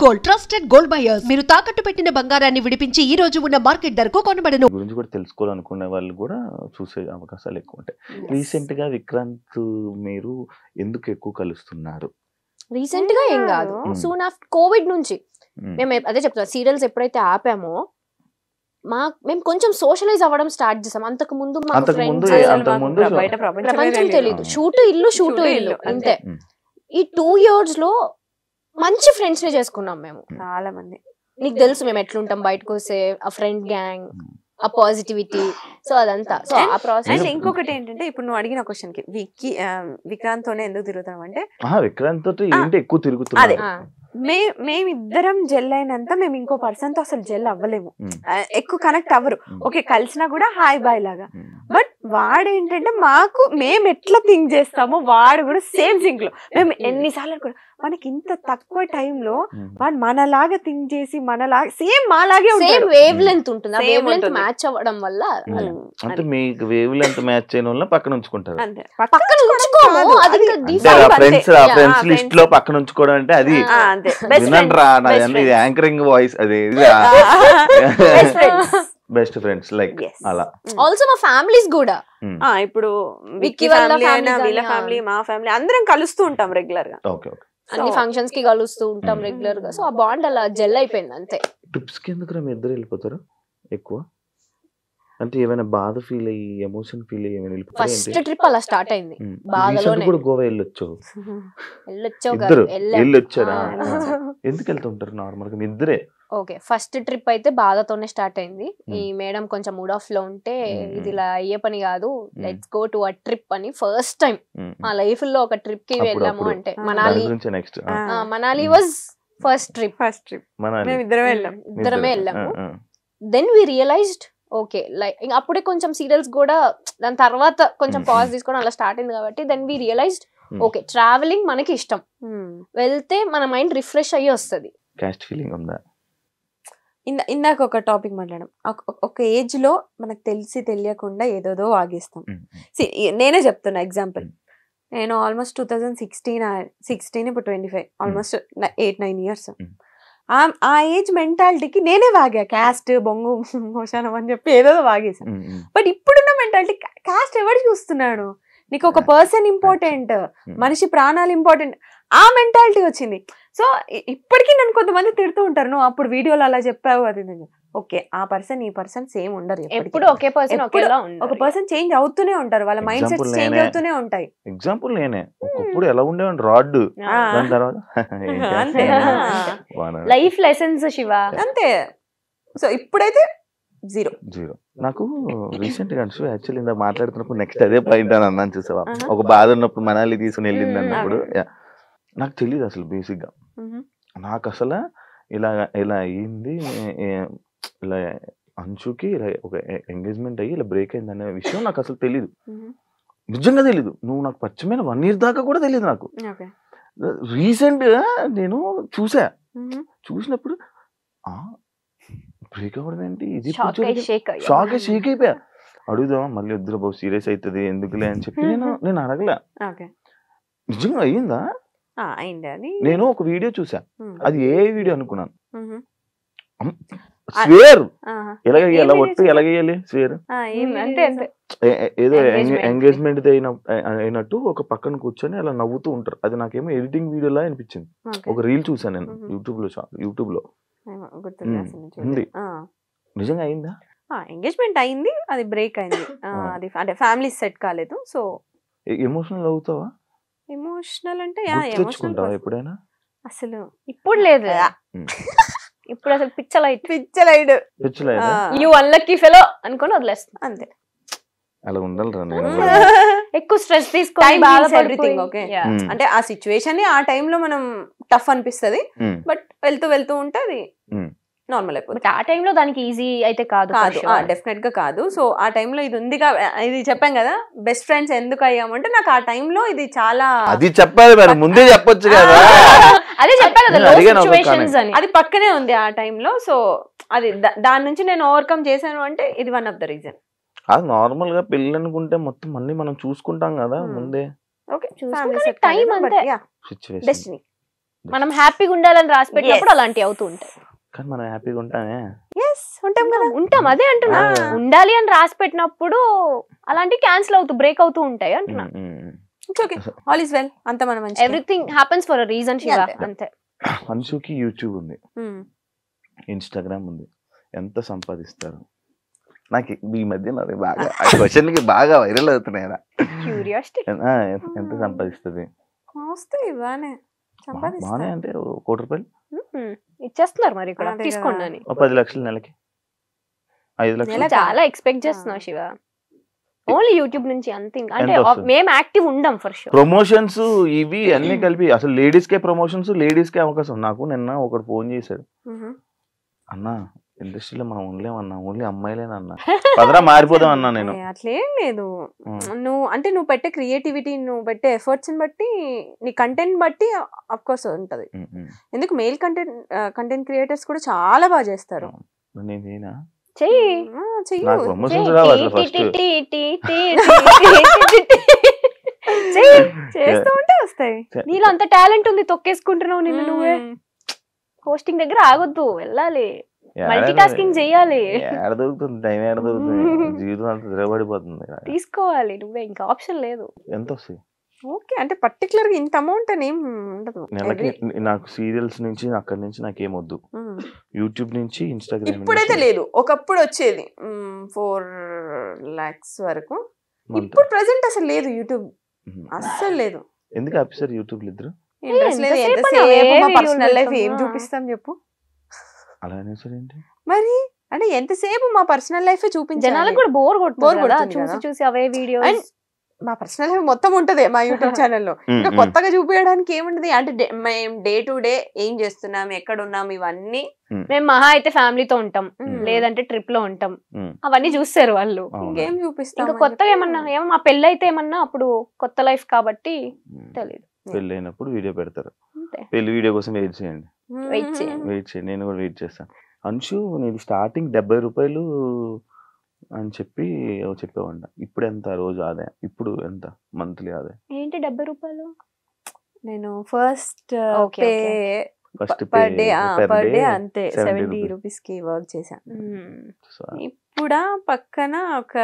Gold trusted gold buyers మీరు తాకట్టు పెట్టిన బంగారాన్ని విడిపించి ఈ రోజు ఉన్న మార్కెట్ ధరకు కొనబడను. గురించి కూడా తెలుసుకోవాలనుకునే వాళ్ళు కూడా చూసే అవకాశాలు ఎక్కువ ఉంటాయి. రీసెంట్ గా విక్రాంత్ మీరు ఎందుకు ఎక్కువ కలుస్తున్నారు? రీసెంట్ గా ఏం కాదు, సూన్ ఆఫ్టర్ కోవిడ్ నుంచి మేము అదే చెప్తాం, సీరియల్స్ ఎప్పుడైతే ఆపామో మేము కొంచెం సోషలైజ్ అవ్వడం స్టార్ట్ చేసాం. అంతకు ముందు ప్రపంచం తెలియదు, షూటు ఇల్లు అంతే. ఈ 2 years లో మంచి ఫ్రెండ్స్ ని చేసుకున్నాం మేము చాలా మంది. నీకు తెలుసు మేము ఎట్లుంటాం బయటకు వస్తే, ఆ ఫ్రెండ్ గ్యాంగ్, ఆ పాజిటివిటీ, సో అదంతా. సో ఆ ప్రాసెస్. ఇంకొకటి ఏంటంటే, ఇప్పుడు నువ్వు అడిగిన క్వశ్చన్ కి విక్రాంత్ తోనే ఎందుకు తిరుగుతాం అంటే, విక్రాంత్ తోటి ఏంటి ఎక్కువ తిరుగుతున్నాం. మేమిద్దరం జెల్ అయినంత మేము ఇంకో పర్సన్ తో అసలు జెల్ అవ్వలేము, ఎక్కువ కనెక్ట్ అవ్వరు. ఓకే కలిసినా కూడా హాయ్ బాయ్ లాగా. బట్ వాడేంటంటే మాకు మేము ఎట్లా థింక్ చేస్తామో వాడు కూడా సేమ్ థింక్ లో. మేము ఎన్నిసార్లు కూడా మనకి ఇంత తక్కువ టైంలో వాడు మనలాగా థింక్ చేసి మనలాగా సేమ్ మాలాగే సేమ్ వేవ్ లెంత్ ఉంటుంది. ఆ వేవ్ లెంత్ మ్యాచ్ అవ్వడం వల్ల అంటే మీకు వేవ్ లెంత్ మ్యాచ్ అయిన వాళ్ళ పక్కన ఉంచుకుంటారు. పక్కన ఉంచుకోము, అది ఫ్రెండ్స్ లిస్ట్ లో పక్కన ఉంచుకోవడం అంటే అది యాంకరింగ్ వాయిస్, అది బెస్ట్ ఫ్రెండ్స్ లైక్ అలా. ఆల్సో మా ఫ్యామిలీస్ కూడా ఇప్పుడు విక్కీ ఫ్యామిలీ అయినా వీళ్ళ ఫ్యామిలీ మా ఫ్యామిలీ అందరం కలుస్తూ ఉంటాం రెగ్యులర్ గా. అన్ని ఫంక్షన్స్ కి కలుస్తూ ఉంటాం రెగ్యులర్ గా. సో ఆ బాండ్ అలా జెల్ అయిపోయింది అంతే. ట్రిప్స్ కి ఎందుకు మీ ఇద్దరు వెళ్ళిపోతారు ఎక్కువ? అంటే ఏమైనా బాధ ఫీల్ అయ్యి ఎమోషన్ ఫీల్ అయ్యి ఏమైనా వెళ్ళిపోతారు? ఫస్ట్ ట్రిప్ అలా స్టార్ట్ అయింది బాధలోనే. కూడా గోవా వెళ్ళొచ్చారా? ఎందుకు వెళ్తుంటారు నార్మల్ గా మీ ఇద్దరే? ఓకే ఫస్ట్ ట్రిప్ అయితే బాధతోనే స్టార్ట్ అయింది. ఈ మేడం కొంచెం మూడ్ ఆఫ్ లో ఉంటే ఇది ఇలా అయ్యే పని కాదు, let's go to a trip అని ఫస్ట్ టైం మా లైఫ్ లో ఒక ట్రిప్ కి వెళ్ళాము. అంటే మనాలి వాజ్ ఫస్ట్ ట్రిప్. ఇద్దరమే వెళ్ళాము. Then we realized okay like అప్పుడే కొంచెం సీరియల్స్ కూడా దాని తర్వాత కొంచెం పాజ్ తీసుకోవడం అలా స్టార్ట్ అయింది కాబట్టి then we realized okay traveling మనకి ఇష్టం, వెళ్తే మన మైండ్ రిఫ్రెష్ అయ్యి వస్తుంది. ఇందాక ఒక టాపిక్ మాట్లాడడం, ఒక ఏజ్ లో మనకు తెలిసి తెలియకుండా ఏదోదో వాగేస్తాం. నేనే చెప్తున్నా ఎగ్జాంపుల్, నేను ఆల్మోస్ట్ 2016 ఇప్పుడు 25 ఆల్మోస్ట్ 8-9 years. ఆ ఏజ్ మెంటాలిటీకి నేనే వాగా, క్యాస్ట్ బొంగు మోషానం అని చెప్పి ఏదో వాగేసాను. బట్ ఇప్పుడున్న మెంటాలిటీ క్యాస్ట్ ఎవరు చూస్తున్నాడు, నీకు ఒక పర్సన్ ఇంపార్టెంట్, మనిషి ప్రాణాలు ఇంపార్టెంట్, ఆ మెంటాలిటీ వచ్చింది. సో ఇప్పటికీ నన్ను కొంతమంది తిడుతూ ఉంటారు, నువ్వు అప్పుడు వీడియోలో అలా చెప్పావు అది. ఓకే ఆ పర్సన్ ఈ పర్సన్ సేమ్ ఉండరు, ఎప్పుడు ఒకే పర్సన్ ఒక పర్సన్ చేంజ్ అవుతూనే ఉంటారు, వాళ్ళ మైండ్ సెట్స్ చేంజ్ అవుతూనే ఉంటాయి. ఎగ్జాంపుల్ నేనే ఒకప్పుడు ఎలా ఉండేవాడిని రాడ్, దాని తర్వాత లైఫ్ లెసన్స్ శివ అంతే. సో ఇప్పుడైతే జీరో. నాకు రీసెంట్ గా యాక్చువల్లీ ఇందాక మాట్లాడుతున్నప్పుడు నెక్స్ట్ అదే పాయింట్ అని అన్నాను చూసావా, ఒక బాధ ఉన్నప్పుడు మనాలి తీసుకుని వెళ్ళింది అన్నప్పుడు నాకు తెలియదు అసలు బేసిక్ గా. నాకు అసలు ఇలా అయ్యింది, ఇలా అంచుకి ఇలా ఒక ఎంగేజ్మెంట్ అయ్యి ఇలా బ్రేక్ అయింది అనే విషయం నాకు అసలు తెలీదు, నిజంగా తెలీదు. నువ్వు నాకు పరిచయమైన 1 year దాకా కూడా తెలియదు నాకు. రీసెంట్ గా నేను చూసినప్పుడు బ్రేక్ అవ్వడం ఏంటి, ఇది షాక్ అయిపోయా. అడుగుదాం మళ్ళీ వద్దురా బాబు సీరియస్ అవుతుంది ఎందుకులే అని చెప్పి నేను అడగలే. నిజంగా అయ్యిందా? నేను ఒక వీడియో చూసా, అది ఏ వీడియో అనుకున్నాను, స్వేర్ ఎలా ఒట్టు ఎలాగేయాలి స్వేర్ ఏదో ఎంగేజ్మెంట్ అయినట్టు ఒక పక్కన కూర్చొని అలా నవ్వుతూ ఉంటారు. అది నాకేమో ఎడిటింగ్ వీడియోలా అనిపించింది. ఒక రీల్ చూసాను నేను యూట్యూబ్ లో ఉంది. నిజంగా అయిందా? ఎంగేజ్మెంట్ అయింది, అది బ్రేక్ అయింది, అది అంటే ఫ్యామిలీ సెట్ కాలేదు. సో ఎమోషనల్ అవుతావా? ఎమోషనల్ అంటే ఎప్పుడైనా? అసలు ఇప్పుడు లేదు, ఇప్పుడు అసలు పిచ్చలైడ్ యు అన్లక్కీ ఫెలో అనుకొని వదిలేస్తా అంతే. అలా ఉండాలిరా, ఎక్కువ స్ట్రెస్ తీసుకొని ఎవ్రీథింగ్ ఓకే. అంటే ఆ సిచ్యువేషన్ ఆ టైంలో మనం టఫ్ అనిపిస్తుంది, బట్ వెళ్తూ ఉంటే అది నార్మల్ అయిపోతుంది. ఆ టైంలో దానికి ఈజీ అయితే కాదు, డెఫినెట్ గా కాదు. సో ఆ టైంలో ఇది ఉందిగా, ఇది చెప్పాం కదా బెస్ట్ ఫ్రెండ్స్ ఎందుకు అయ్యామంటే నాకు ఆ టైంలో ఇది చాలా అది చెప్పాలి మరి ముందే చెప్పొచ్చు కదా. అదే చెప్పాను కదా లో సిచువేషన్స్ అని, అది పక్కనే ఉంది ఆ టైంలో. సో అది దాని నుంచి నేను ఓవర్కమ్ చేశాను అంటే ఇది వన్ ఆఫ్ ద రీజన్. అది నార్మల్ గా పెళ్ళి అనుకుంటే మొత్తం అన్ని మనం చూసుకుంటాం కదా ముందే. ఓకే టైం అంతే, డెస్టినీ మనం హ్యాపీగా ఉండాలని రాసి పెట్టినప్పుడు అలాంటివి అవుతూ ఉంటాయి. కానీ మనం హ్యాపీగా ఉంటామే. ఉంటాం కదా. ఉంటాం, అదే అంటున్నా. ఉండాలి అని రాసి పెట్టినప్పుడు అలాంటివి క్యాన్సిల్ అవుతూ బ్రేక్ అవుతూ ఉంటాయి అంటున్నా. ఓకే, ఆల్ ఇస్ వెల్, అంత మనం మంచి. Everything happens for a reason Shiva, అంతే. అన్షుకి యూట్యూబ్ ఉంది, ఇన్స్టాగ్రామ్ ఉంది, ఎంత సంపాదిస్తారు? నాకు ఈ మధ్య నాకు బాగా క్వశ్చన్ కి బాగా వైరల్ అవుతున్నాయి. క్యూరియాసిటీ. ఎంత సంపాదిస్తుంది? బానే బానే అంటే 1 కోటి రూపాయలు ఇచ్చేస్తున్నారు మరి ఇక్కడ, తీసుకోండి అని. 10 లక్షలు నెలకి, 5 లక్షలు. చాలా ఎక్స్పెక్ట్ చేస్తున్నావు శివ, ఓన్లీ యూట్యూబ్ నుంచి అంతే. అంటే మేము యాక్టివ్ ఉండం ఫర్ షూర్. ప్రమోషన్స్ ఇవి అన్ని కలిపి అసలు లేడీస్ కే ప్రమోషన్స్, లేడీస్ కే అవకాశం. నాకు నిన్న ఒకడు ఫోన్ చేశాడు, అన్నా ఇండస్ట్రీలో మనం ఉండలేమన్నా, ఓన్లీ అమ్మాయిలేనన్నా, పదరా మారిపోదాం అన్నా. నేను అట్లేం లేదు, నువ్వు పెట్టే క్రియేటివిటీ, నువ్వు పెట్టే ఎఫర్ట్స్ ని బట్టి, నీ కంటెంట్ బట్టి అఫ్ కోర్స్ ఉంటది. ఎందుకు మెయిల్ కంటెంట్ క్రియేటర్స్ కూడా చాలా బాగా చేస్తారు. నేనేనా చేస్తూ ఉంటే వస్తాయి. నీలో అంత టాలెంట్ ఉంది, తొక్కేసుకుంటున్నావు నిన్ను నువ్వే. హోస్టింగ్ దగ్గర ఆగొద్దు, వెళ్ళాలి, మల్టీ టాస్కింగ్ చెయ్యాలి. ఏడ దొరుకుతుంది టైం, ఏడ దొరుకుతుంది? జీవితం అంతా తిరగబడిపోతుంది. తీసుకోవాలి నువ్వే, ఇంకా ఆప్షన్ లేదు. ఎంత వస్తాయి? ఓకే, అంటే పర్టికులర్ గా ఇంత అమౌంట్ అని ఏం ఉండదు. నెలకి నాకు సీరియల్స్ నుంచి అక్కడి నుంచి నాకేమొద్దు, యూట్యూబ్ నుంచి ఇన్స్టాగ్రామ్. ఇప్పుడైతే లేదు, ఒకప్పుడు వచ్చేది 4 lakhs వరకు. ఇప్పుడు ప్రెసెంట్ అసలు లేదు, యూట్యూబ్ అస్సలు లేదు. ఎందుకు ఆఫీసర్ యూట్యూబ్ ఇద్దరు? పర్సనల్ లైఫ్ ఏం చూపిస్తాం చెప్పు? అలా ఏంటి మరి, అంటే ఎంతసేపు మా పర్సనల్ లైఫ్ చూపించాలి? జనాలకు కూడా బోర్ కొడుతుంది చూసి అవే వీడియోస్. మా పర్సనల్ లైఫ్ మొత్తం ఉంటది మా యూట్యూబ్ ఛానల్లో. ఇంకా కొత్తగా చూపించడానికి ఏముంటది? అంటే మేము డే టు డే ఏం చేస్తున్నాం, ఎక్కడ ఉన్నాం, ఇవన్నీ. మేము మహా అయితే ఫ్యామిలీతో ఉంటాం, లేదంటే ట్రిప్ లో ఉంటాం, అవన్నీ చూస్తారు వాళ్ళు. ఇంకేం చూపిస్తాం? ఇంకా కొత్తగా ఏమన్నా, మా పెళ్ళి అయితే ఏమన్నా అప్పుడు కొత్త లైఫ్ కాబట్టి తెలియదు. పెళ్ళి అయినప్పుడు వీడియో పెడతారు, పెళ్లి వీడియో కోసం వెయిట్ చేయండి. నేను కూడా వెయిట్ చేస్తాను. అంశు, నేను స్టార్టింగ్ 70 రూపాయలు అని చెప్పి చెప్పేవాడిన. ఇప్పుడు ఎంత రోజు ఆదాయం? ఇప్పుడు ఎంత మంత్లీ ఆదాయం? ఏంటి 70 రూపాయలు? నేను ఫస్ట్ పర్ డే అంతే 70 రూపీస్ కి వర్క్ చేశాను. ఇప్పుడు పక్కన ఒక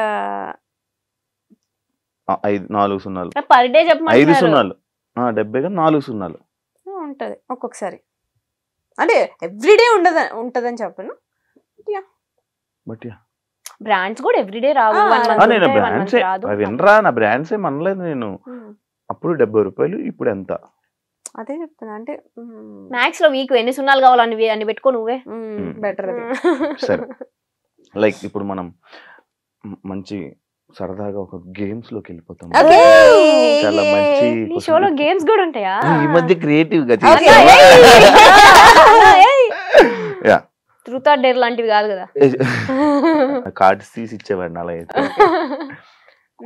4 సున్నాలు పర్ డే చెప్పమంటారు. 5 సున్నాలు 70 గా 4 సున్నాలు ఉంటది ఒక్కొక్కసారి. అంటే ఎవ్రీడే ఉంటదని చెప్పను. బట్ బ్రాండ్స్ కూడా ఎవ్రీడే రావు. నేను బ్రాండ్స్ వినరా, నా బ్రాండ్స్ ఏం అనలేదు నేను. అప్పుడు 70 రూపాయలు, ఇప్పుడు ఎంత? అదే చెప్తున్నా. అంటే మ్యాక్స్ లో వీక్ ఎన్ని సున్నాలు కావాలని అన్ని పెట్టుకో నువ్వే, బెటర్. సరే, లైక్ ఇప్పుడు మనం మంచి సరదాగా ఒక గేమ్స్ లోకి వెళ్ళిపోతాం. చాలా మంచి షోలో గేమ్స్ కూడా ఉంటాయా? ఈ మధ్య క్రియేటివ్ గా ట్రూత్ ఆర్ డేర్ లాంటివి కాదు కదా, కార్డ్స్ తీసి ఇచ్చేవాడిని. అలా అయితే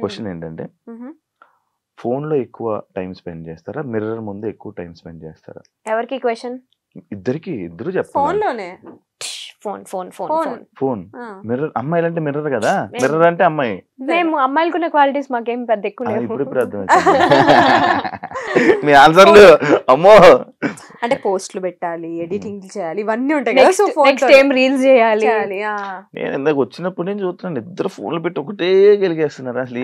క్వశ్చన్ ఏంటంటే, ఫోన్ లో ఎక్కువ టైం స్పెండ్ చేస్తారా, మిర్రర్ ముందు ఎక్కువ టైం స్పెండ్ చేస్తారా? ఎవరికి క్వశ్చన్? ఇద్దరు చెప్తారు. ఫోన్ లోనే. Phone mirror. అమ్మాయిలు అంటే మిర్రర్ కదా, మిర్రర్ అంటే అమ్మాయి. మేము అమ్మాయిలకున్న క్వాలిటీస్ మాకేం పెద్ద ఎక్కువ లేవు. ఇప్పుడు అర్థం మీ ఆన్సర్లు. అమ్మో, అంటే పోస్టులు పెట్టాలి, ఎడిటింగ్ చేయాలి, ఇవన్నీ ఉంటాయి కదా. సో నెక్స్ట్ టైం రీల్స్ చేయాలి. నేను ఇందాక వచ్చినప్పుడు నేను చూస్తున్నాను, ఇద్దరు ఫోన్లు పెట్టి ఒకటే గెలిగేస్తున్నారు. అసలు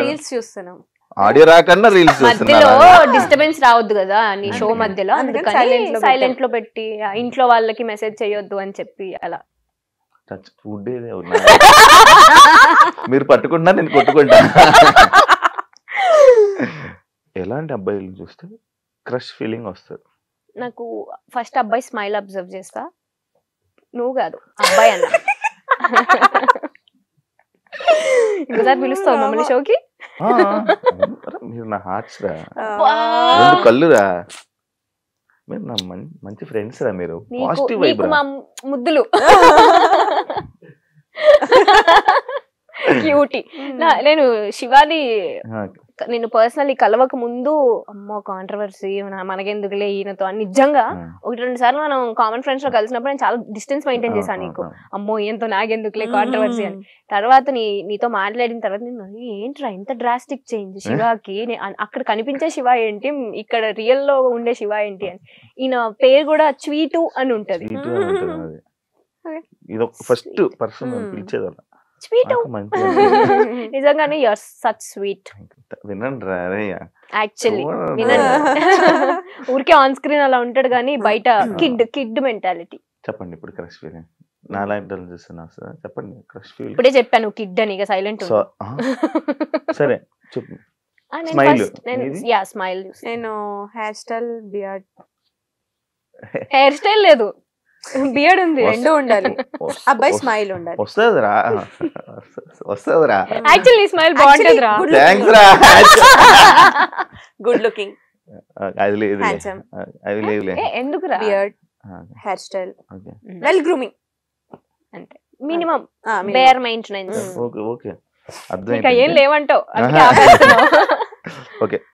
రీల్స్ చూస్తున్నాం, ఆడియో రాకన్నా రీల్స్ మధ్యలో డిస్టర్బెన్స్ రావద్దు కదా నీ షో మధ్యలో, అందుకని సైలెంట్ లో పెట్టి ఇంట్లో వాళ్ళకి మెసేజ్ చేయొద్దు అని చెప్పి అలా. ఫుడ్ మీరు పట్టుకుంటా, నేను కొట్టుకుంటా. ఎలాంటి అబ్బాయిలు చూస్తే క్రష్ ఫీలింగ్ వస్తుంది? నాకు ఫస్ట్ అబ్బాయి స్మైల్ అబ్జర్వ్ చేస్తా. నువ్వు కాదు, అబ్బాయి అన్న. ఇంకోసారి పిలుస్తావు మమ్మల్ని షోకి? మీరు నా హార్ట్స్ రా, 2 కళ్ళురా, మీరు నా మంచి ఫ్రెండ్స్ రా. మీరు పాజిటివ్ వైబ్ రా, ముద్దులు, క్యూటీ. నేను శివాని నేను పర్సనల్లీ కలవక ముందు అమ్మో కాంట్రవర్సీ మనకెందుకులే ఈయనతో అని నిజంగా 1-2 సార్లు మనం కామన్ ఫ్రెండ్స్ లో కలిసినప్పుడు నేను చాలా డిస్టెన్స్ మెయింటైన్ చేశాను నీకు, అమ్మో ఈయనతో నాకెందుకులే కాంట్రవర్సీ అని. తర్వాత నీతో మాట్లాడిన తర్వాత నేను ఏంట్రా ఇంత డ్రాస్టిక్ చేంజ్ శివాకి, అక్కడ కనిపించే శివ ఏంటి, ఇక్కడ రియల్ లో ఉండే శివ ఏంటి అని. ఈయన పేరు కూడా స్వీటు అని ఉంటది. ఫస్ట్ పర్సన్ పిలిచేది స్వీట్ నిజంగానే యూఆర్ సచ్ స్వీట్. వినండి యాక్చువల్లీ వినండి, ఊరికే ఆన్ స్క్రీన్ అలా ఉంటాడు కానీ బయట కిడ్ మెంటాలిటీ. చెప్పండి ఇప్పుడు క్రష్ ఫీల్ నాలాంటి చూస్తున్నా సార్, చెప్పండి క్రష్ ఫీల్. ఇప్పుడే చెప్పాను కిడ్ అని, ఇక సైలెంట్. సరే చెప్పు. స్మైల్. నేను hair style beard. Hair style లేదు, బియర్డ్ ఉంది, రెండు ఉండాలి. అబ్బాయి స్మైల్ ఉండాలి. వస్తుందిరా వస్తుందిరా. యాక్చువల్లీ స్మైల్ బాగుంటుందిరా. థాంక్స్ రా. గుడ్ లుకింగ్, అది లేదు, హ్యాండ్సమ్. అది లేదు. ఎందుకురా? Beard, hair style, well grooming, అంతే minimum bare maintenance. Okay okay ఇంకా ఏం లేవంటావు. ఓకే